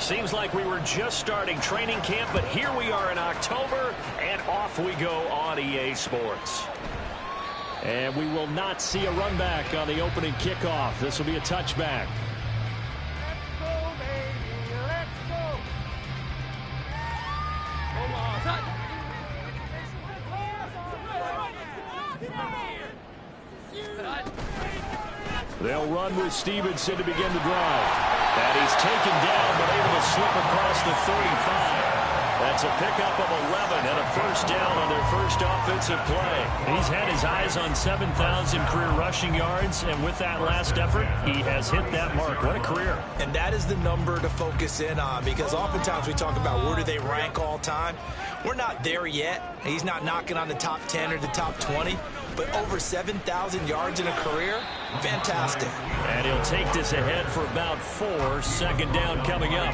Seems like we were just starting training camp, but here we are in October, and off we go on EA Sports. And we will not see a run back on the opening kickoff. This will be a touchback. Let's go, baby. Let's go. Come on. Touch. They'll run with Stevenson to begin the drive. And he's taken down, but able to slip across the 35. That's a pickup of 11 and a first down on their first offensive play. He's had his eyes on 7,000 career rushing yards, and with that last effort, he has hit that mark. What a career. And that is the number to focus in on, because oftentimes we talk about where do they rank all time. We're not there yet. He's not knocking on the top 10 or the top 20, but over 7,000 yards in a career, fantastic. And he'll take this ahead for about 4. Second down coming up.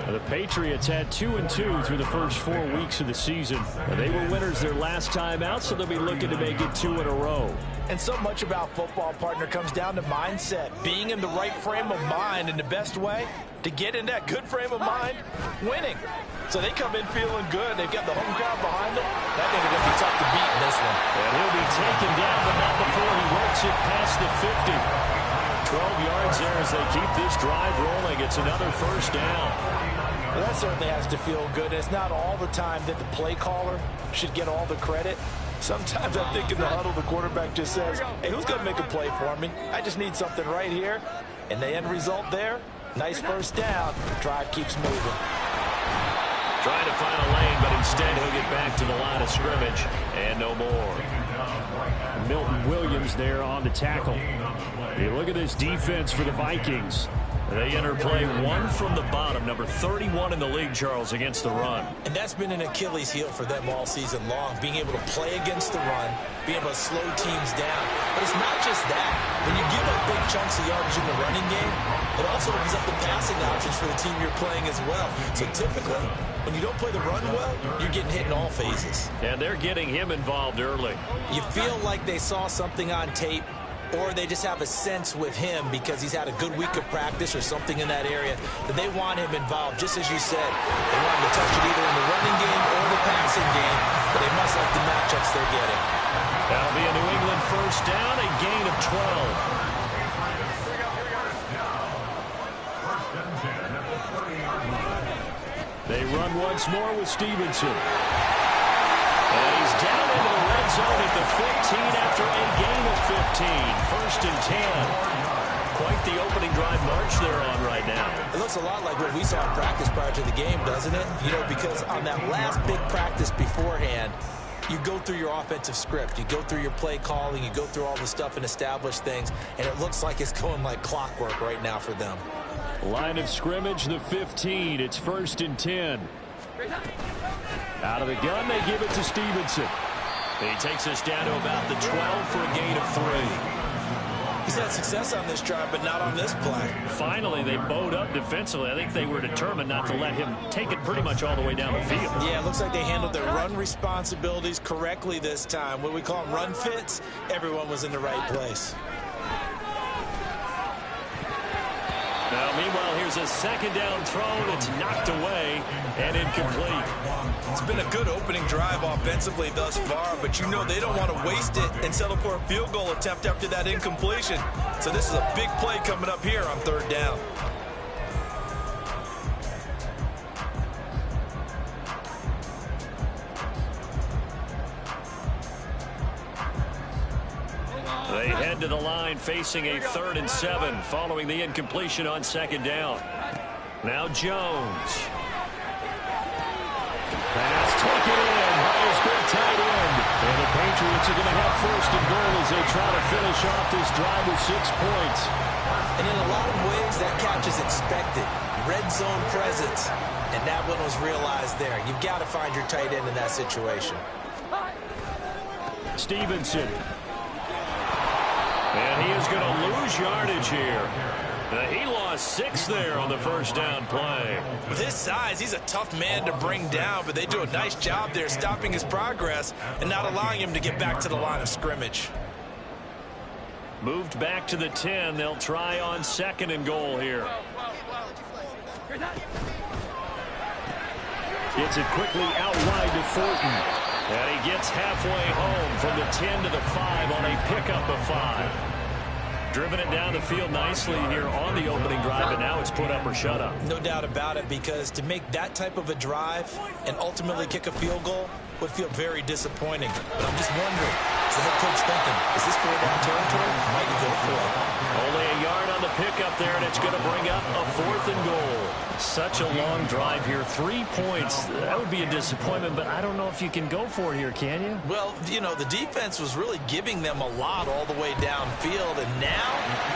The Patriots had 2-2 through the first 4 weeks of the season. They were winners their last time out, so they'll be looking to make it 2 in a row. And so much about football, partner, comes down to mindset. Being in the right frame of mind, and the best way to get in that good frame of mind, winning. So they come in feeling good. They've got the home crowd behind them. That thing is going to be tough to beat in this one. And he'll be taken down, but not before he works it past the 50. 12 yards there as they keep this drive rolling. It's another first down. Well, that certainly has to feel good. It's not all the time that the play caller should get all the credit. Sometimes I think in the huddle, the quarterback just says, hey, who's going to make a play for me? I just need something right here. And the end result there, nice first down. Drive keeps moving. Trying to find a lane, but instead he'll get back to the line of scrimmage. And no more. Milton Williams there on the tackle. Hey, look at this defense for the Vikings. They enter play 1 from the bottom, number 31 in the league, Charles, against the run. And that's been an Achilles heel for them all season long, being able to play against the run, being able to slow teams down. But it's not just that. When you give up big chunks of yardage in the running game, it also opens up the passing options for the team you're playing as well. So typically, when you don't play the run well, you're getting hit in all phases. And they're getting him involved early. You feel like they saw something on tape, or they just have a sense with him because he's had a good week of practice or something in that area that they want him involved. Just as you said, they want him to touch it either in the running game or the passing game, but they must like the matchups they're getting. That'll be a New England first down, a gain of 12. They run once more with Stevenson. And he's down into the red zone at the 15 after a gain of 15. First and 10. Quite the opening drive march they're on right now. It looks a lot like what we saw in practice prior to the game, doesn't it? You know, because on that last big practice beforehand, you go through your offensive script. You go through your play calling. You go through all the stuff and establish things. And it looks like it's going like clockwork right now for them. Line of scrimmage, the 15. It's first and 10. Out of the gun, they give it to Stevenson. He takes us down to about the 12 for a gain of 3. He's had success on this drive, but not on this play. Finally, they bowed up defensively. I think they were determined not to let him take it pretty much all the way down the field. Yeah, it looks like they handled their run responsibilities correctly this time. What we call them run fits, everyone was in the right place. Now, meanwhile, here's a second down throw that's knocked away and incomplete. It's been a good opening drive offensively thus far, but you know they don't want to waste it and settle for a field goal attempt after that incompletion. So this is a big play coming up here on third down. They head to the line facing a 3rd and 7 following the incompletion on second down. Now Jones. Pass taken in by his big tight end. And the Patriots are going to have first and goal as they try to finish off this drive with 6 points. And in a lot of ways, that catch is expected. Red zone presence. And that one was realized there. You've got to find your tight end in that situation. Stevenson. And he is going to lose yardage here. He lost 6 there on the first down play. With his size, he's a tough man to bring down, but they do a nice job there stopping his progress and not allowing him to get back to the line of scrimmage. Moved back to the 10. They'll try on 2nd and goal here. Gets it quickly out wide to Thornton. And he gets halfway home from the 10 to the 5 on a pickup of 5. Driven it down the field nicely here on the opening drive, and now it's put up or shut up. No doubt about it, because to make that type of a drive and ultimately kick a field goal would feel very disappointing. But I'm just wondering, is the head coach thinking, is this 4th down territory? Might he go for it? Only a yard on the pickup there, and it's going to bring up a 4th and goal. Such a long drive here. 3 points. That would be a disappointment, but I don't know if you can go for it here, can you? Well, you know, the defense was really giving them a lot all the way downfield, and now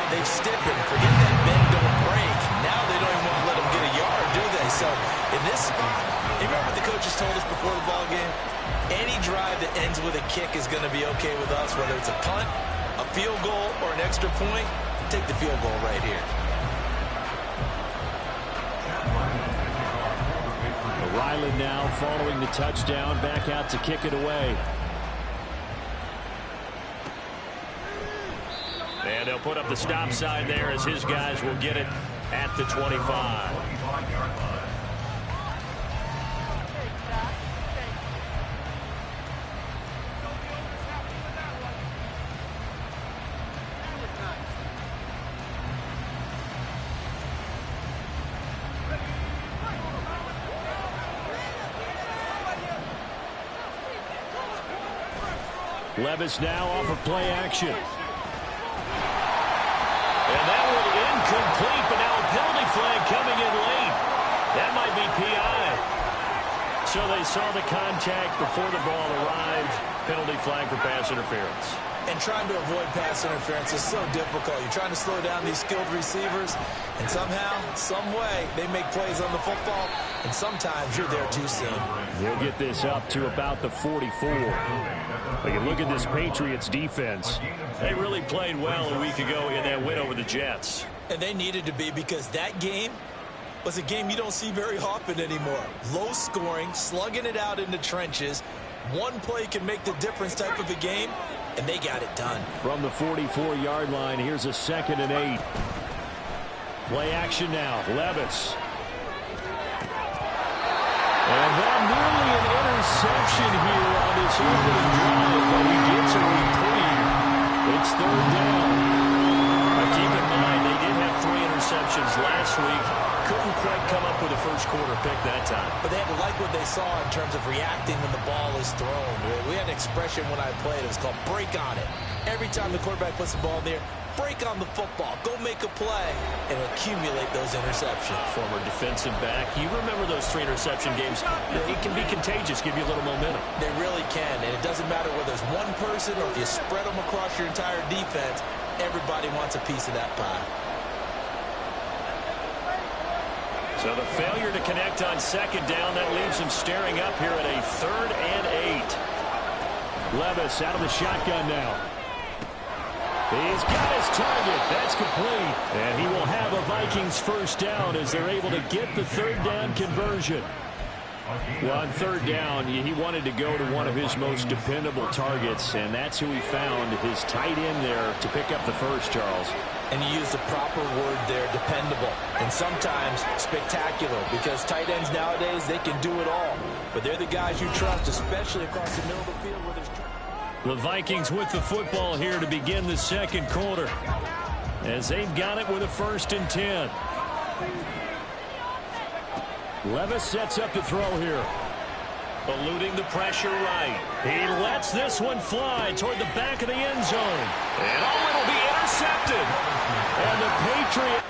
they've stiffened. Forget that bend, don't break. Now they don't even want to let them get a yard, do they? So in this spot, you remember what the coaches told us before the ball game? Any drive that ends with a kick is going to be okay with us, whether it's a punt, a field goal, or an extra point. Take the field goal right here. Ryland now following the touchdown, back out to kick it away. And they'll put up the stop sign there as his guys will get it at the 25. Levis now off of play action. And that one incomplete, but now a penalty flag coming in late. That might be PI. So they saw the contact before the ball arrived. Penalty flag for pass interference. And trying to avoid pass interference is so difficult. You're trying to slow down these skilled receivers, and somehow, some way, they make plays on the football, and sometimes you're there too soon. They'll get this up to about the 44. But you look at this Patriots defense. They really played well a week ago in that win over the Jets. And they needed to be, because that game was a game you don't see very often anymore. Low scoring, slugging it out in the trenches. One play can make the difference type of a game, and they got it done. From the 44-yard line, here's a 2nd and 8. Play action now. Levis. And that nearly an interception here on this opening drive, but he gets a reprieve. It's 3rd down. Now keep in mind, they did have 3 interceptions last week. Couldn't quite come up with a first-quarter pick that time. But they had to like what they saw in terms of reacting when the ball is thrown. We had an expression when I played. It was called break on it. Every time the quarterback puts the ball in there, break on the football. Go make a play and accumulate those interceptions. Former defensive back. You remember those 3 interception games. It can be contagious, give you a little momentum. They really can, and it doesn't matter whether it's one person or if you spread them across your entire defense. Everybody wants a piece of that pie. So the failure to connect on 2nd down, that leaves him staring up here at a 3rd and 8. Levis out of the shotgun now. He's got his target. That's complete. And he will have a Vikings first down as they're able to get the 3rd down conversion. Well, on 3rd down, he wanted to go to one of his most dependable targets, and that's who he found, his tight end there, to pick up the first, Charles. And you use the proper word there, dependable, and sometimes spectacular, because tight ends nowadays, they can do it all. But they're the guys you trust, especially across the middle of the field where there's... The Vikings with the football here to begin the 2nd quarter, as they've got it with a 1st and 10. Levis sets up to throw here. Eluding the pressure right. He lets this one fly toward the back of the end zone. And oh, it'll be intercepted. And the Patriots...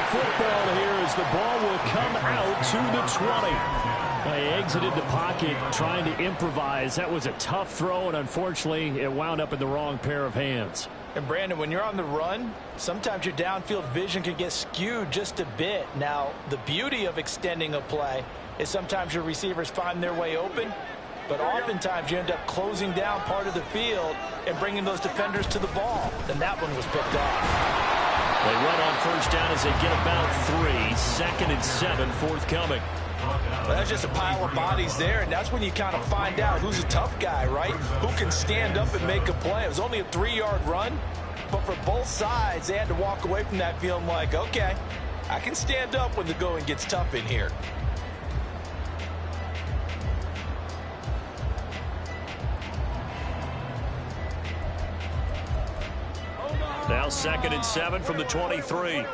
football here as the ball will come out to the 20. He exited the pocket trying to improvise. That was a tough throw, and unfortunately, it wound up in the wrong pair of hands. And Brandon, when you're on the run, sometimes your downfield vision can get skewed just a bit. Now, the beauty of extending a play is sometimes your receivers find their way open, but oftentimes you end up closing down part of the field and bringing those defenders to the ball. And that one was picked off. They run on first down as they get about 3. 2nd and 7 forthcoming. Well, that's just a pile of bodies there, and that's when you kind of find out who's a tough guy, right? Who can stand up and make a play. It was only a 3-yard run, but for both sides, they had to walk away from that feeling like, okay, I can stand up when the going gets tough in here. Now 2nd and 7 from the 23.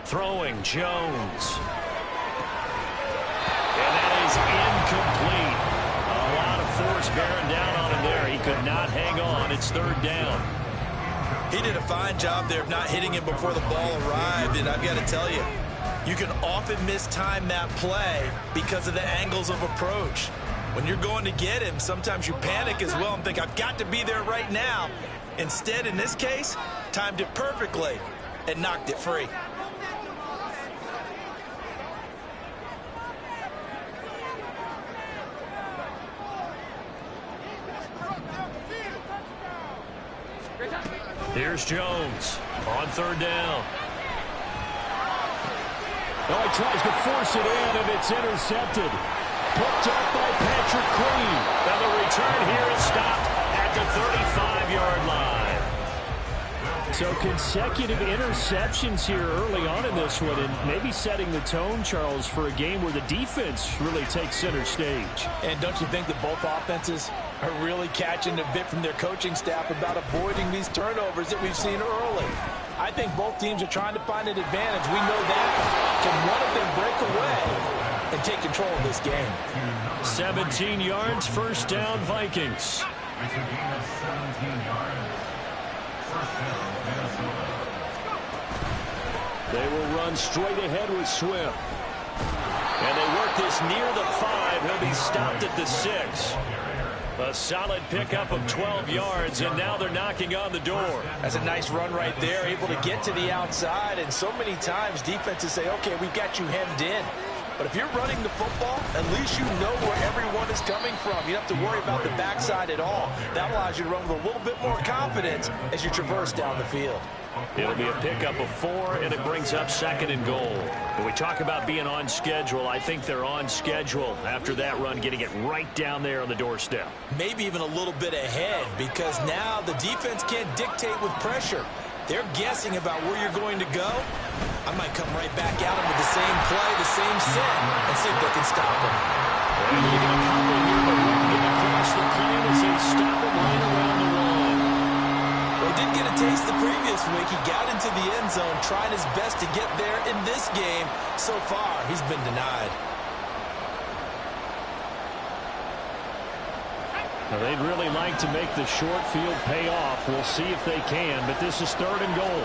Throwing, Jones. And that is incomplete. A lot of force bearing down on him there. He could not hang on. It's 3rd down. He did a fine job there of not hitting him before the ball arrived, and I've got to tell you, you can often mistime that play because of the angles of approach. When you're going to get him, sometimes you panic as well and think, I've got to be there right now. Instead, in this case, timed it perfectly and knocked it free. Here's Jones on 3rd down. Oh, he tries to force it in, and it's intercepted. Picked up by Patrick Queen. And the return here is stopped at the 35-yard line. So consecutive interceptions here early on in this one, and maybe setting the tone, Charles, for a game where the defense really takes center stage. And don't you think that both offenses are really catching a bit from their coaching staff about avoiding these turnovers that we've seen early? I think both teams are trying to find an advantage. We know that. Can one of them break away and take control of this game? 17 yards, 1st down, Vikings. They will run straight ahead with Swift. And they work this near the 5. He'll be stopped at the 6. A solid pickup of 12 yards, and now they're knocking on the door. That's a nice run right there, able to get to the outside, and so many times defenses say, okay, we've got you hemmed in. But if you're running the football, at least you know where everyone is coming from. You don't have to worry about the backside at all. That allows you to run with a little bit more confidence as you traverse down the field. It'll be a pickup of 4, and it brings up 2nd and goal. When we talk about being on schedule, I think they're on schedule after that run, getting it right down there on the doorstep. Maybe even a little bit ahead, because now the defense can't dictate with pressure. They're guessing about where you're going to go. I might come right back at them with the same play, the same set, and see if they can stop them. And you get a couple here, but won't get across the plane as they stop him right around the line. Well, he did get a taste the previous week. He got into the end zone, trying his best to get there in this game. So far, he's been denied. Now, they'd really like to make the short field pay off. We'll see if they can, but this is 3rd and goal.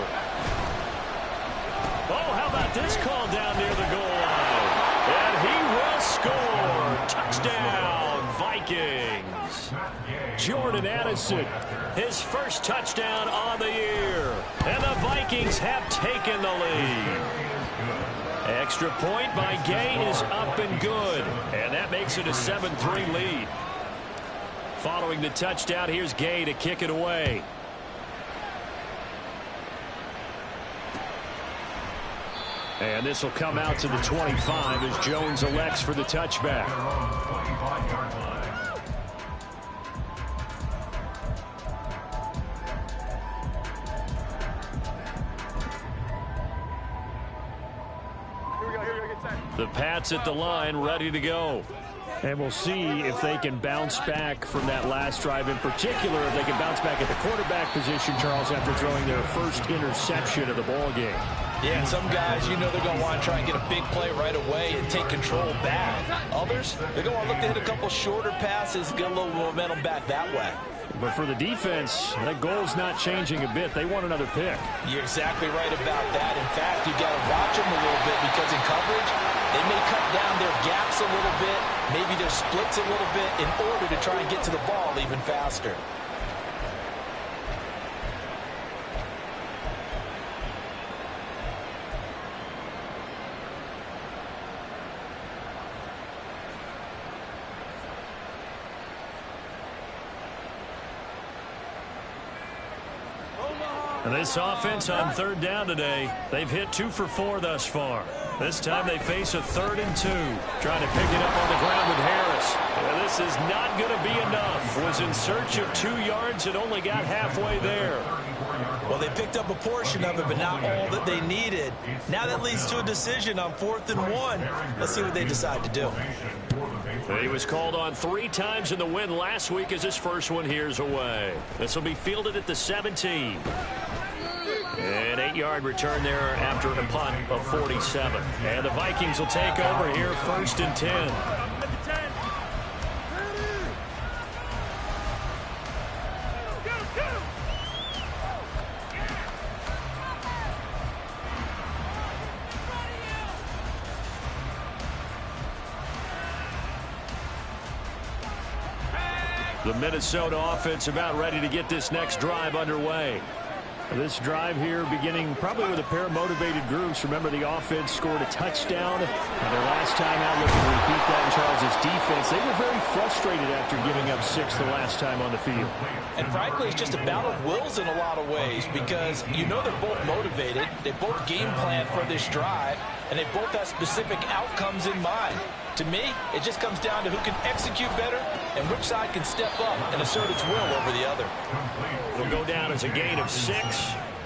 Oh, how about this call down near the goal line? And he will score. Touchdown, Vikings. Jordan Addison, his first touchdown on the year. And the Vikings have taken the lead. Extra point by Gay is up and good. And that makes it a 7-3 lead. Following the touchdown, here's Gay to kick it away. And this will come out to the 25 as Jones elects for the touchback. The Pats at the line, ready to go. And we'll see if they can bounce back from that last drive, in particular, if they can bounce back at the quarterback position, Charles, after throwing their first interception of the ball game. Yeah, and some guys, you know, they're going to want to try and get a big play right away and take control back. Others, they're going to want to look to hit a couple shorter passes, get a little momentum back that way. But for the defense, that goal's not changing a bit. They want another pick. You're exactly right about that. In fact, you've got to watch them a little bit because in coverage, they may cut down their gaps a little bit, maybe their splits a little bit in order to try and get to the ball even faster. And this offense on third down today, they've hit 2 for 4 thus far. This time they face a 3rd and 2. Trying to pick it up on the ground with Harris. And this is not going to be enough. Was in search of 2 yards and only got halfway there. Well, they picked up a portion of it, but not all that they needed. Now that leads to a decision on 4th and 1. Let's see what they decide to do. He was called on 3 times in the win last week as his first one here's away. This will be fielded at the 17. An 8-yard return there after a punt of 47. And the Vikings will take over here 1st and 10. The Minnesota offense about ready to get this next drive underway. This drive here beginning probably with a pair of motivated groups. Remember, the offense scored a touchdown. And their last time out looking to repeat that in Charles' defense. They were very frustrated after giving up 6 the last time on the field. And frankly, it's just a battle of wills in a lot of ways because you know they're both motivated. They both game plan for this drive. And they both have specific outcomes in mind. To me, it just comes down to who can execute better and which side can step up and assert its will over the other. It'll go down as a gain of 6,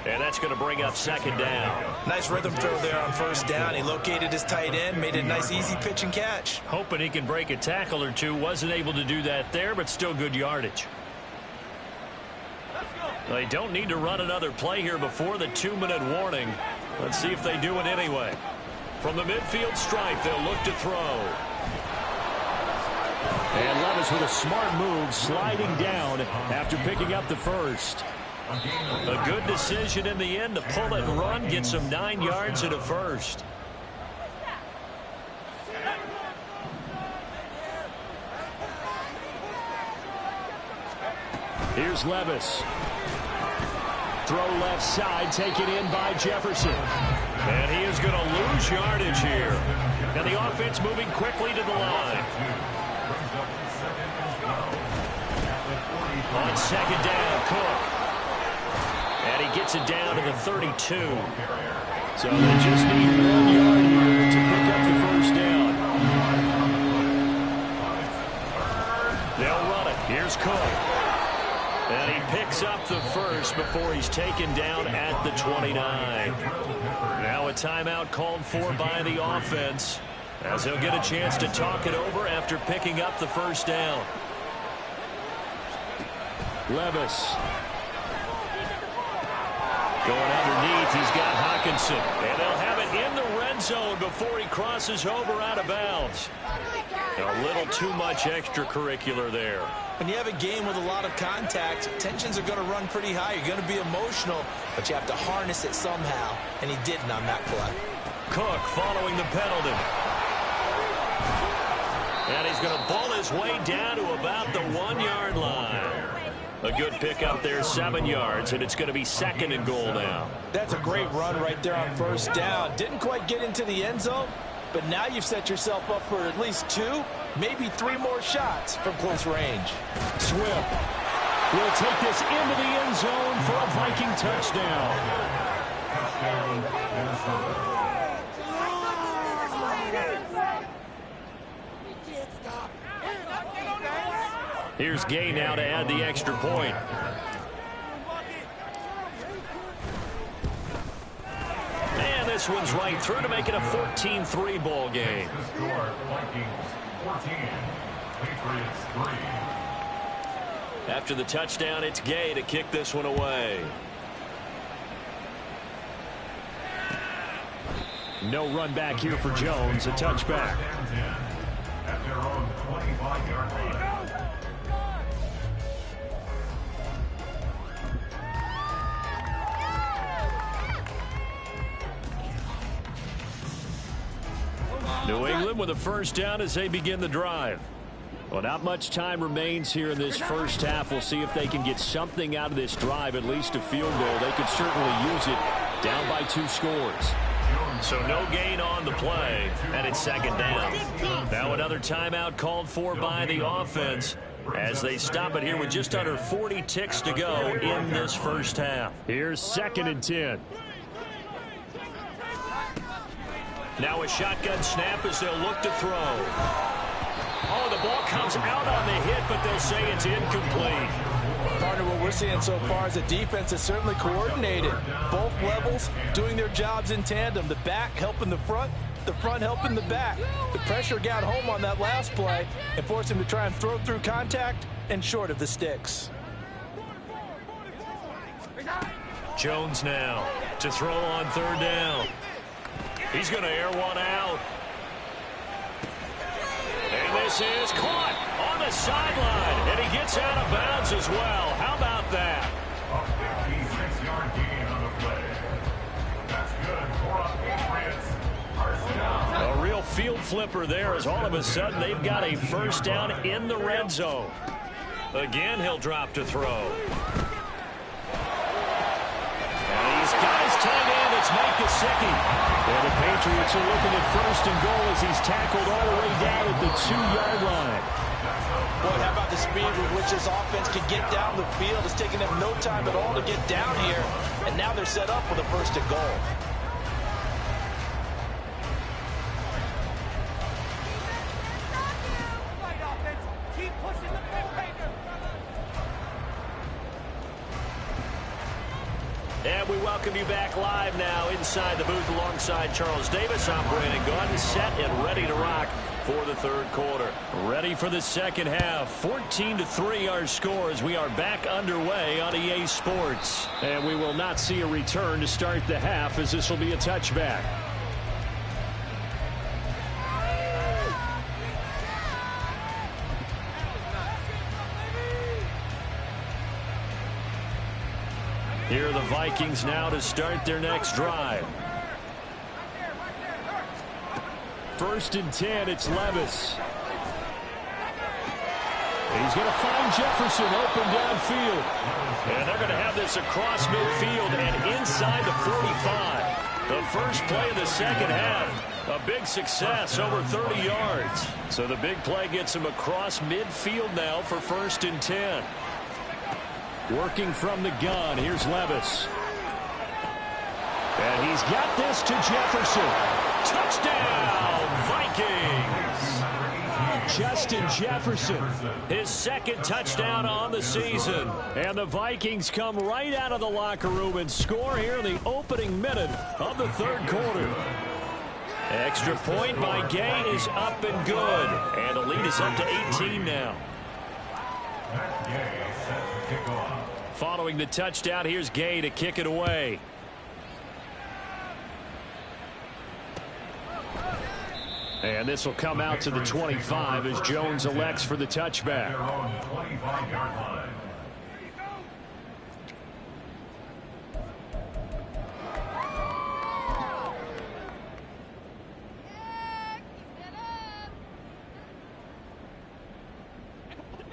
and that's going to bring up 2nd down. Nice rhythm throw there on 1st down. He located his tight end, made a nice easy pitch and catch. Hoping he can break a tackle or two. Wasn't able to do that there, but still good yardage. They don't need to run another play here before the 2-minute warning. Let's see if they do it anyway. From the midfield stripe, they'll look to throw. And Levis with a smart move, sliding down after picking up the first. A good decision in the end to pull it and run, get some 9 yards and a first. Here's Levis. Throw left side, taken in by Jefferson. And he is going to lose yardage here. And the offense moving quickly to the line. On 2nd down, Cook. And he gets it down to the 32. So they just need 1 yard here to pick up the first down. They'll run it. Here's Cook. And he picks up the first before he's taken down at the 29. Now a timeout called for by the offense as he'll get a chance to talk it over after picking up the first down. Levis. Going underneath, he's got Hawkinson. And they'll have it in the red zone before he crosses over out of bounds. A little too much extracurricular there. When you have a game with a lot of contact, tensions are going to run pretty high. You're going to be emotional, but you have to harness it somehow, and he didn't on that play. Cook following the penalty. And he's going to ball his way down to about the 1 yard line. A good pickup there, 7 yards, and it's going to be 2nd and goal now. That's a great run right there on 1st down. Didn't quite get into the end zone, but now you've set yourself up for at least 2, maybe 3 more shots from close range. Swift will take this into the end zone for a Viking touchdown. Here's Gay now to add the extra point. And this one's right through to make it a 14-3 ball game. After the touchdown, it's Gay to kick this one away. No run back here for Jones, a touchback. New England with a first down as they begin the drive. Well, not much time remains here in this first half. We'll see if they can get something out of this drive, at least a field goal. They could certainly use it, down by 2 scores. So no gain on the play, and it's second down. Now another timeout called for by the offense as they stop it here with just under 40 ticks to go in this first half. Here's 2nd and 10. Now a shotgun snap as they'll look to throw. Oh, the ball comes out on the hit, but they'll say it's incomplete. Partner, what we're seeing so far is the defense is certainly coordinated. Both levels doing their jobs in tandem. The back helping the front helping the back. The pressure got home on that last play and forced him to try and throw through contact and short of the sticks. Jones now to throw on 3rd down. He's going to air one out. And this is caught on the sideline. And he gets out of bounds as well. How about that? A 56-yard gain on the play. That's good for a Patriots first down. A real field flipper there as all of a sudden they've got a first down in the red zone. Again, he'll drop to throw. And he's got his tight end. It's Mike Gesicki. And the Patriots are looking at 1st and goal as he's tackled all the way down at the 2-yard line. Boy, how about the speed with which this offense can get down the field? It's taking them no time at all to get down here. And now they're set up with a 1st and goal. Keep pushing the paper. And we welcome you back live now inside the booth alongside Charles Davis. I'm Brandon Gaudin, set and ready to rock for the 3rd quarter. Ready for the second half. 14-3 our score as we are back underway on EA Sports. And we will not see a return to start the half as this will be a touchback. Here are the Vikings now to start their next drive. 1st and 10, it's Levis. He's going to find Jefferson open downfield. And they're going to have this across midfield and inside the 45. The first play of the second half. A big success, over 30 yards. So the big play gets him across midfield now for 1st and 10. Working from the gun, here's Levis. And he's got this to Jefferson. Touchdown, Vikings! Justin Jefferson, his 2nd touchdown on the season. And the Vikings come right out of the locker room and score here in the opening minute of the 3rd quarter. Extra point by Gay is up and good. And the lead is up to 18 now. Following the touchdown, here's Gay to kick it away. And this will come out to the 25 as Jones elects for the touchback.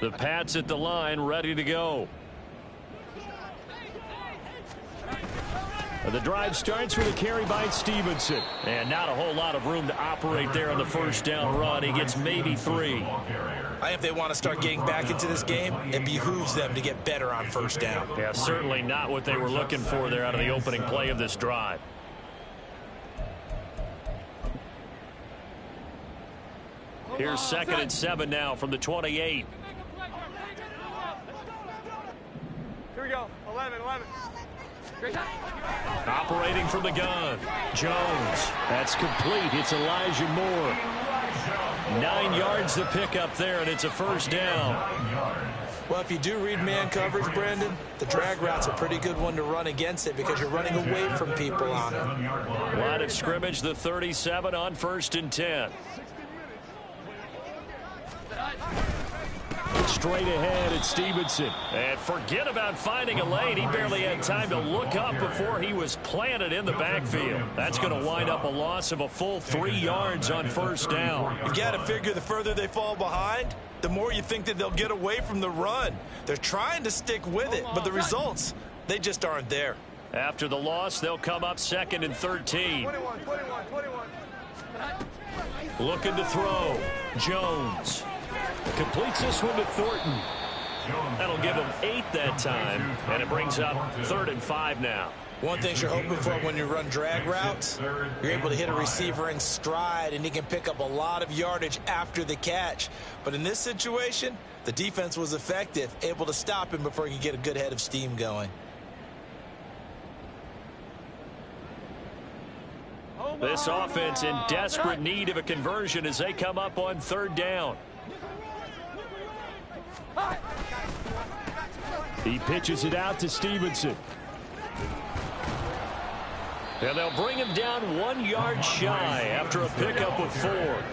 The Pats at the line, ready to go. The drive starts with a carry by Stevenson. And not a whole lot of room to operate there on the first down run. He gets maybe 3. If they want to start getting back into this game, it behooves them to get better on 1st down. Yeah, certainly not what they were looking for there out of the opening play of this drive. Here's 2nd and 7 now from the 28. Here we go. 11. Great shot. Operating from the gun. Jones. That's complete. It's Elijah Moore. 9 yards to pick up there, and it's a first down. Well, if you do read man coverage, Brandon, the drag route's a pretty good one to run against it because you're running away from people on it. Line of scrimmage, the 37 on 1st and 10. Straight ahead at Stevenson. And forget about finding a lane. He barely had time to look up before he was planted in the backfield. That's going to wind up a loss of a full 3 yards on first down. You've got to figure the further they fall behind, the more you think that they'll get away from the run. They're trying to stick with it, but the results, they just aren't there. After the loss, they'll come up 2nd and 13. 21. Looking to throw. Jones. Completes this one to Thornton. That'll give him 8 that time, and it brings up 3rd and 5 now. One thing you're hoping for when you run drag routes, you're able to hit a receiver in stride, and he can pick up a lot of yardage after the catch. But in this situation, the defense was effective, able to stop him before he could get a good head of steam going. This offense in desperate need of a conversion as they come up on 3rd down. He pitches it out to Stevenson. And they'll bring him down 1 yard shy after a pickup of 4.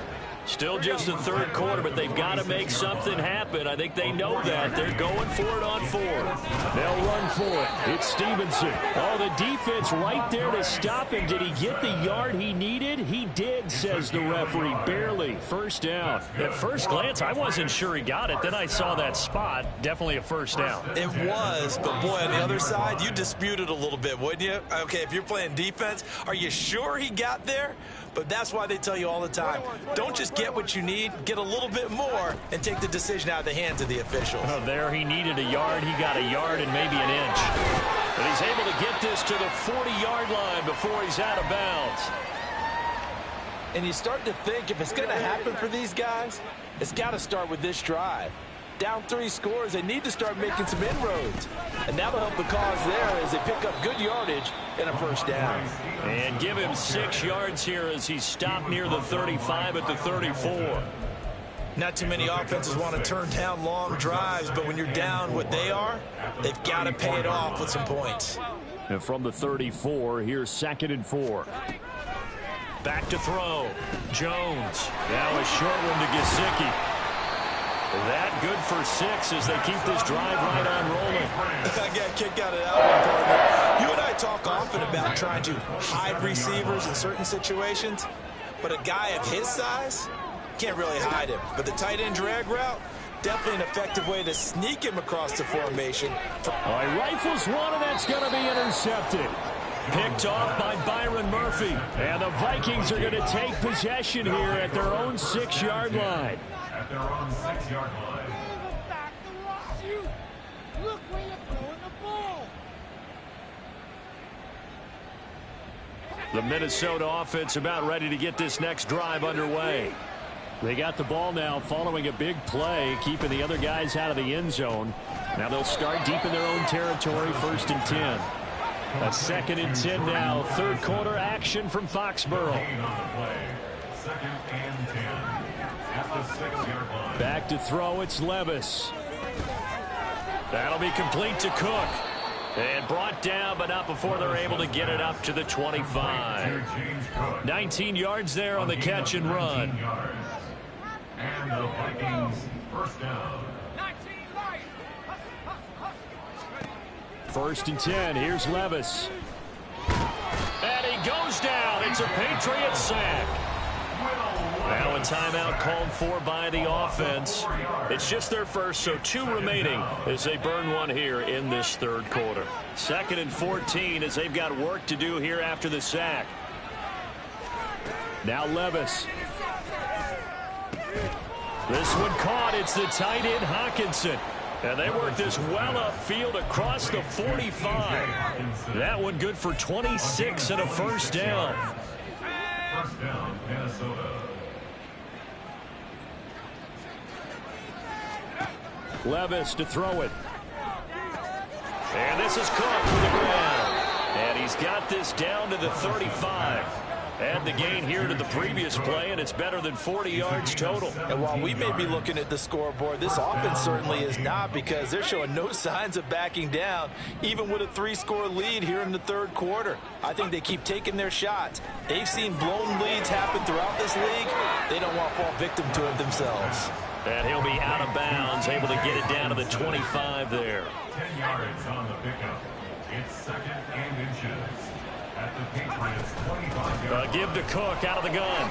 Still just the 3rd quarter, but they've got to make something happen. I think they know that. They're going for it on 4. They'll run for it. It's Stevenson. Oh, the defense right there to stop him. Did he get the yard he needed? He did, says the referee. Barely. First down. At first glance, I wasn't sure he got it. Then I saw that spot. Definitely a first down. It was, but boy, on the other side, you dispute it a little bit, wouldn't you? Okay, if you're playing defense, are you sure he got there? But that's why they tell you all the time, don't just get what you need, get a little bit more, and take the decision out of the hands of the officials. Oh, there he needed a yard. He got a yard and maybe an inch. But he's able to get this to the 40-yard line before he's out of bounds. And you start to think if it's going to happen for these guys, it's got to start with this drive. Down 3 scores, they need to start making some inroads. And that'll help the cause there as they pick up good yardage and a first down. And give him 6 yards here as he's stopped near the 35 at the 34. Not too many offenses want to turn down long drives, but when you're down what they are, they've got to pay it off with some points. And from the 34, here's 2nd and 4. Back to throw. Jones. Now a short one to Gesicki. That good for 6 as they keep this drive right on rolling. I got a kick out of that one, partner. You and I talk often about trying to hide receivers in certain situations, but a guy of his size can't really hide him. But the tight end drag route, definitely an effective way to sneak him across the formation. All right, rifles one, and that's going to be intercepted. Picked off by Byron Murphy. And the Vikings are going to take possession here at their own 6-yard line. At their own 6-yard line. Look where you're throwing the ball. The Minnesota offense about ready to get this next drive underway. They got the ball now following a big play, keeping the other guys out of the end zone. Now they'll start deep in their own territory, 1st and 10. A 2nd and 10 now. 3rd quarter action from Foxborough. 2nd and 10. At the 6-yard line. Back to throw, it's Levis. That'll be complete to Cook. And brought down, but not before they're able to get it up to the 25. 19 yards there on the catch and run. And the Vikings first down. 1st and 10, here's Levis. And he goes down. It's a Patriots sack. Now a timeout called for by the offense. It's just their first, so 2 remaining as they burn one here in this 3rd quarter. 2nd and 14 as they've got work to do here after the sack. Now Levis. This one caught. It's the tight end Hawkinson. And they work this well upfield across the 45. That one good for 26 and a first down. First down, Minnesota. Levis to throw it. And this is Cook for the ground. And he's got this down to the 35. Add the gain here to the previous play, and it's better than 40 yards total. And while we may be looking at the scoreboard, this offense certainly is not, because they're showing no signs of backing down, even with a 3-score lead here in the 3rd quarter. I think they keep taking their shots. They've seen blown leads happen throughout this league. They don't want to fall victim to it themselves. And he'll be out of bounds, able to get it down to the 25 there. 10 yards on the pickup. It's 2nd and inches at the Patriots 25-yard Give to Cook out of the gun.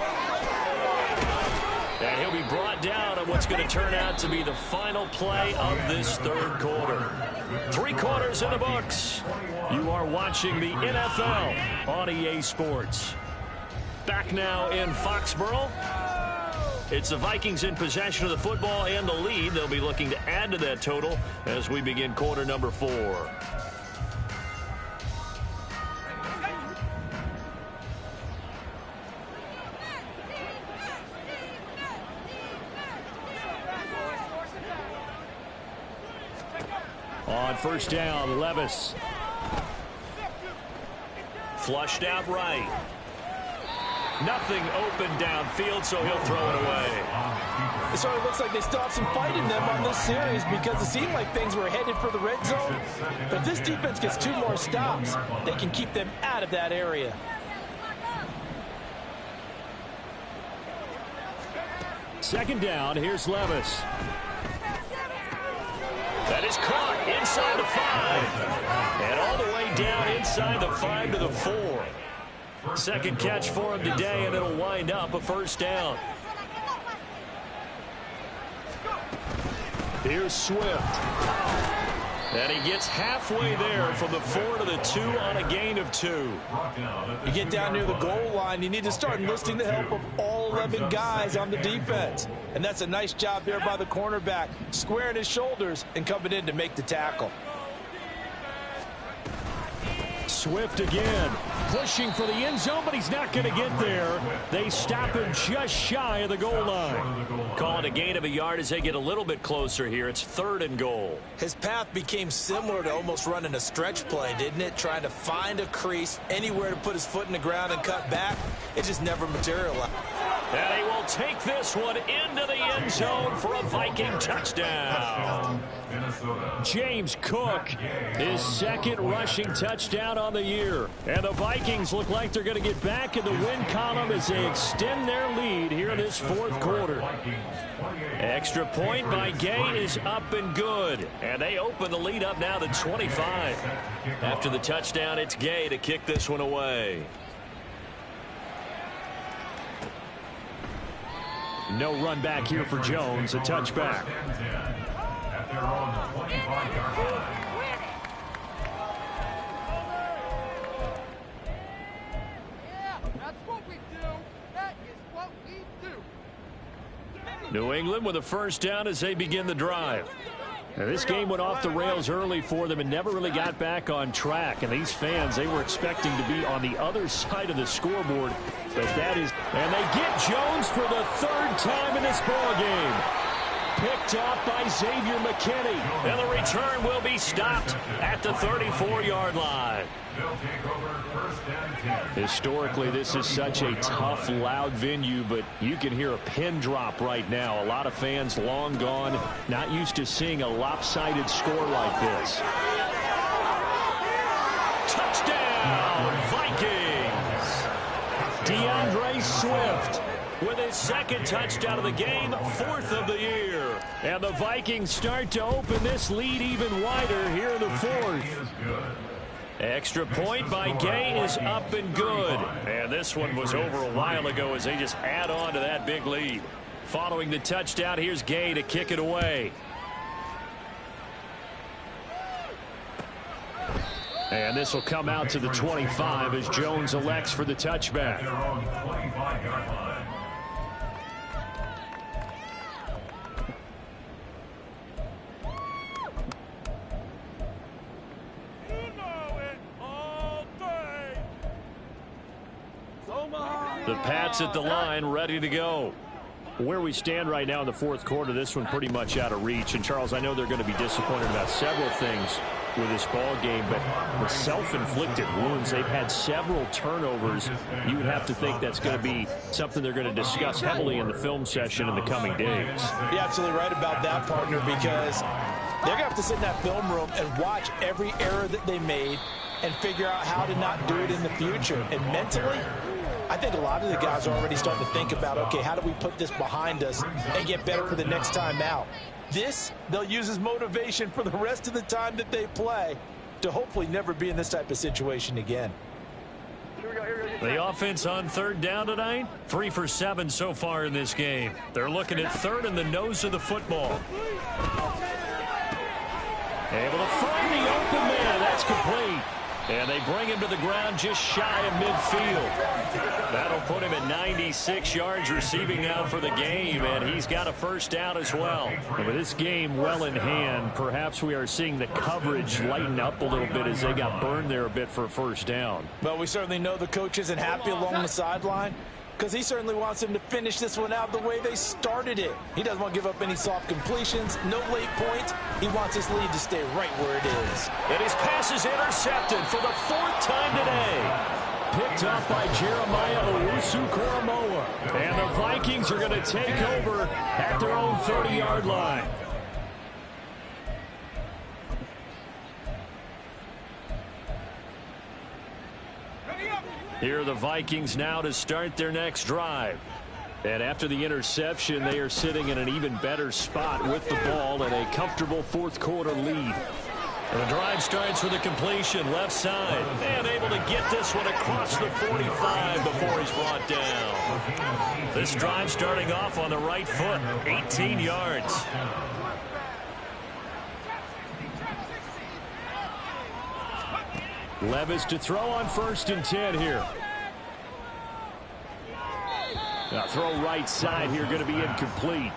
And he'll be brought down on what's going to turn out to be the final play of this 3rd quarter. 3 quarters in the books. You are watching the NFL on EA Sports. Back now in Foxborough. It's the Vikings in possession of the football and the lead. They'll be looking to add to that total as we begin quarter number 4. On first down, Levis. Flushed out right. Nothing open downfield, so he'll throw it away. It sort of looks like they still have some fight in them on this series because it seemed like things were headed for the red zone. But if this defense gets 2 more stops, they can keep them out of that area. Second down, here's Levis. That is caught inside the 5. And all the way down inside the 5 to the 4. Second catch for him today, and it'll wind up a first down. Here's Swift. And he gets halfway there from the 4 to the 2 on a gain of 2. You get down near the goal line, you need to start enlisting the help of all 11 guys on the defense. And that's a nice job there by the cornerback, squaring his shoulders and coming in to make the tackle. Swift again, pushing for the end zone, but he's not going to get there. They stop him just shy of the goal line. Calling a gain of a yard as they get a little bit closer here. It's 3rd and goal. His path became similar to almost running a stretch play, didn't it? Trying to find a crease, anywhere to put his foot in the ground and cut back. It just never materialized. And he will take this one into the end zone for a Viking touchdown. James Cook, his 2nd rushing touchdown on the year. And the Vikings look like they're going to get back in the win column as they extend their lead here in this 4th quarter. Extra point by Gay is up and good. And they open the lead up now to 25. After the touchdown, it's Gay to kick this one away. No run back here for Jones, a touchback. At their own 25-yard line. Yeah, that's what we do. That is what we do. New England with a first down as they begin the drive. Now, this game went off the rails early for them and never really got back on track. And these fans, they were expecting to be on the other side of the scoreboard. But that is, and they get Jones for the 3rd time in this ball game. Picked off by Xavier McKinney. And the return will be stopped at the 34-yard line. They'll take over 1st and 10. Historically, this is such a tough, loud venue, but you can hear a pin drop right now. A lot of fans long gone, not used to seeing a lopsided score like this. Touchdown, Vikings! DeAndre Swift with his 2nd touchdown of the game, 4th of the year. And the Vikings start to open this lead even wider here in the 4th. Extra point by Gay is up and good. And this one was over a while ago as they just add on to that big lead. Following the touchdown, here's Gay to kick it away. And this will come out to the 25 as Jones elects for the touchback. Their own 25-yard line. The Pats at the line, ready to go. Where we stand right now in the 4th quarter, this one pretty much out of reach. And, Charles, I know they're going to be disappointed about several things with this ball game, but the self-inflicted wounds, they've had several turnovers. You would have to think that's going to be something they're going to discuss heavily in the film session in the coming days. You're absolutely right about that, partner, because they're going to have to sit in that film room and watch every error that they made and figure out how to not do it in the future. And mentally, I think a lot of the guys are already starting to think about, okay, how do we put this behind us and get better for the next time out? This, they'll use as motivation for the rest of the time that they play to hopefully never be in this type of situation again. The offense on third down tonight, 3 for 7 so far in this game. They're looking at third in the nose of the football. Able to find the open man. That's complete. And they bring him to the ground just shy of midfield. That'll put him at 96 yards receiving now for the game, and he's got a first down as well. And with this game well in hand, perhaps we are seeing the coverage lighten up a little bit as they got burned there a bit for a first down. Well, we certainly know the coach isn't happy along the sideline, because he certainly wants them to finish this one out the way they started it. He doesn't want to give up any soft completions, no late points. He wants his lead to stay right where it is. And his pass is intercepted for the 4th time today. Picked up by Jeremiah Owusu-Koramoah. And the Vikings are going to take over at their own 30-yard line. Here are the Vikings now to start their next drive. And after the interception, they are sitting in an even better spot with the ball and a comfortable fourth-quarter lead. And the drive starts with a completion left side. And able to get this one across the 45 before he's brought down. This drive starting off on the right foot, 18 yards. Levis to throw on 1st and 10 here. Now throw right side here, going to be incomplete.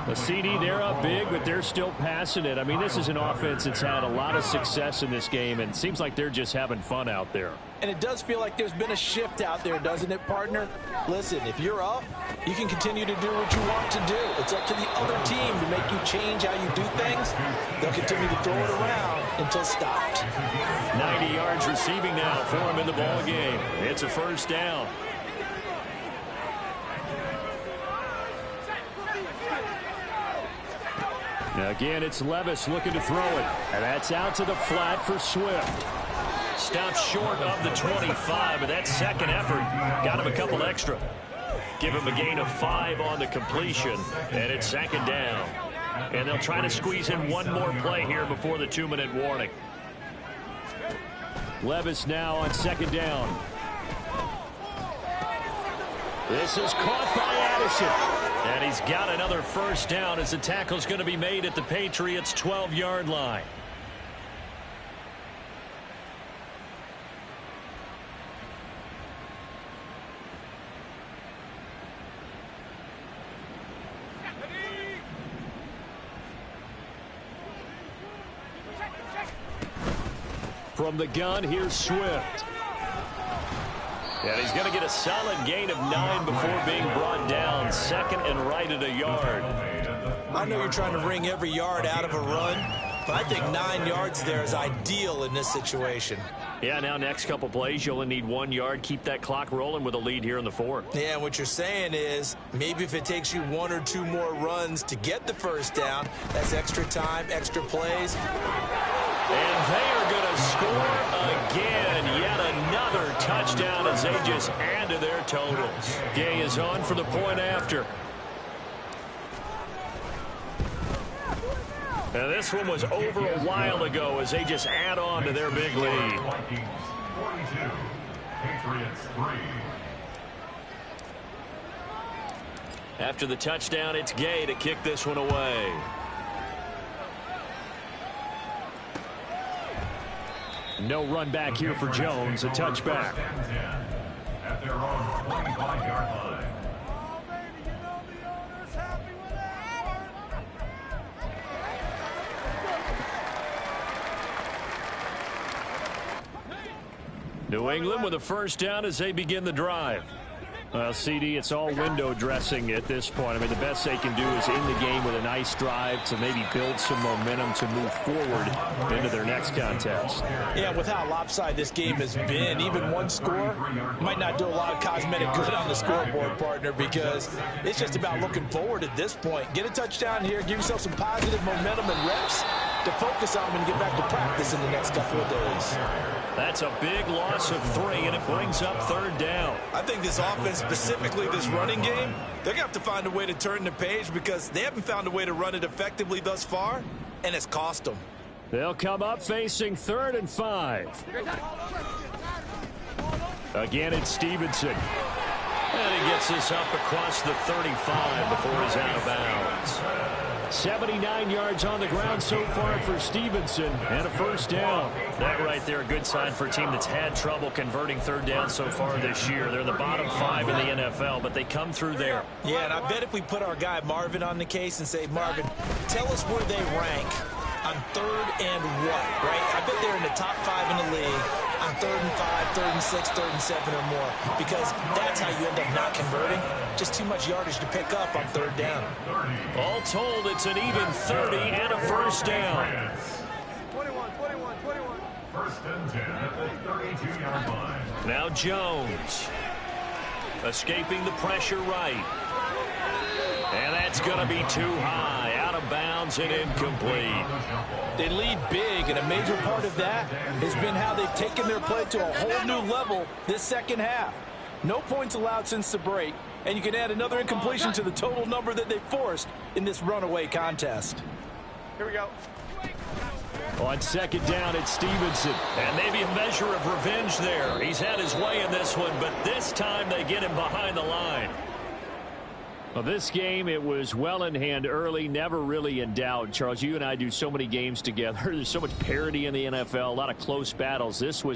The CD, they're up big, but they're still passing it. I mean, this is an offense that's had a lot of success in this game, and it seems like they're just having fun out there. And it does feel like there's been a shift out there, doesn't it, partner? Listen, if you're up, you can continue to do what you want to do. It's up to the other team to make you change how you do things. They'll continue to throw it around until stopped. 90 yards receiving now for him in the ball game. It's a first down. Now again, it's Levis looking to throw it. And that's out to the flat for Swift. Stopped short of the 25, but that second effort got him a couple extra. Give him a gain of 5 on the completion, and it's 2nd down. And they'll try to squeeze in one more play here before the 2-minute warning. Levis now on 2nd down. This is caught by Addison. And he's got another first down as the tackle's going to be made at the Patriots' 12-yard line. From the gun, here's Swift. And he's going to get a solid gain of 9 before being brought down. 2nd and right at a yard. I know you're trying to wring every yard out of a run, but I think 9 yards there is ideal in this situation. Yeah, now next couple plays, you only need 1 yard. Keep that clock rolling with a lead here in the 4th. Yeah, and what you're saying is maybe if it takes you 1 or 2 more runs to get the first down, that's extra time, extra plays. And they are going to score again. Yet another touchdown as they just add to their totals. Gay is on for the point after. And this one was over a while ago as they just add on to their big lead. Vikings 42, Patriots 3. After the touchdown, it's Gay to kick this one away. No run back here for Jones. A touchback. At their own 25-yard line. Oh, baby, you know the owner's happy with that. New England with a first down as they begin the drive. Well, CD, it's all window dressing at this point. I mean, the best they can do is end the game with a nice drive to maybe build some momentum to move forward into their next contest. Yeah, with how lopsided this game has been, even one score might not do a lot of cosmetic good on the scoreboard, partner, because it's just about looking forward at this point. Get a touchdown here, give yourself some positive momentum and reps. to focus on when you get back to practice in the next couple of days. That's a big loss of 3, and it brings up 3rd down. I think this offense, specifically this running game, they're going to have to find a way to turn the page because they haven't found a way to run it effectively thus far, and it's cost them. They'll come up facing 3rd and 5. Again, it's Stevenson. And he gets this up across the 35 before he's out of bounds. 79 yards on the ground so far for Stevenson, and a 1st down. That right there, a good sign for a team that's had trouble converting 3rd down so far this year. They're the bottom 5 in the NFL, but they come through there. Yeah, and I bet if we put our guy Marvin on the case and say, Marvin, tell us where they rank on 3rd and what, right? I bet they're in the top 5 in the league on 3rd and 5, 3rd and 6, 3rd and 7 or more, because that's how you end up not converting. Just too much yardage to pick up on 3rd down. All told, it's an even 30 and a 1st down. 21. 1st and 10 at the 32-yard line. Now Jones. Escaping the pressure right. And that's going to be too high. Out of bounds and incomplete. They lead big, and a major part of that has been how they've taken their play to a whole new level this second half. No points allowed since the break, and you can add another incompletion to the total number that they forced in this runaway contest. Here we go. On 2nd down, it's Stevenson. And maybe a measure of revenge there. He's had his way in this one, but this time they get him behind the line. Well, this game, it was well in hand early, never really in doubt. Charles, you and I do so many games together. There's so much parity in the NFL, a lot of close battles. This was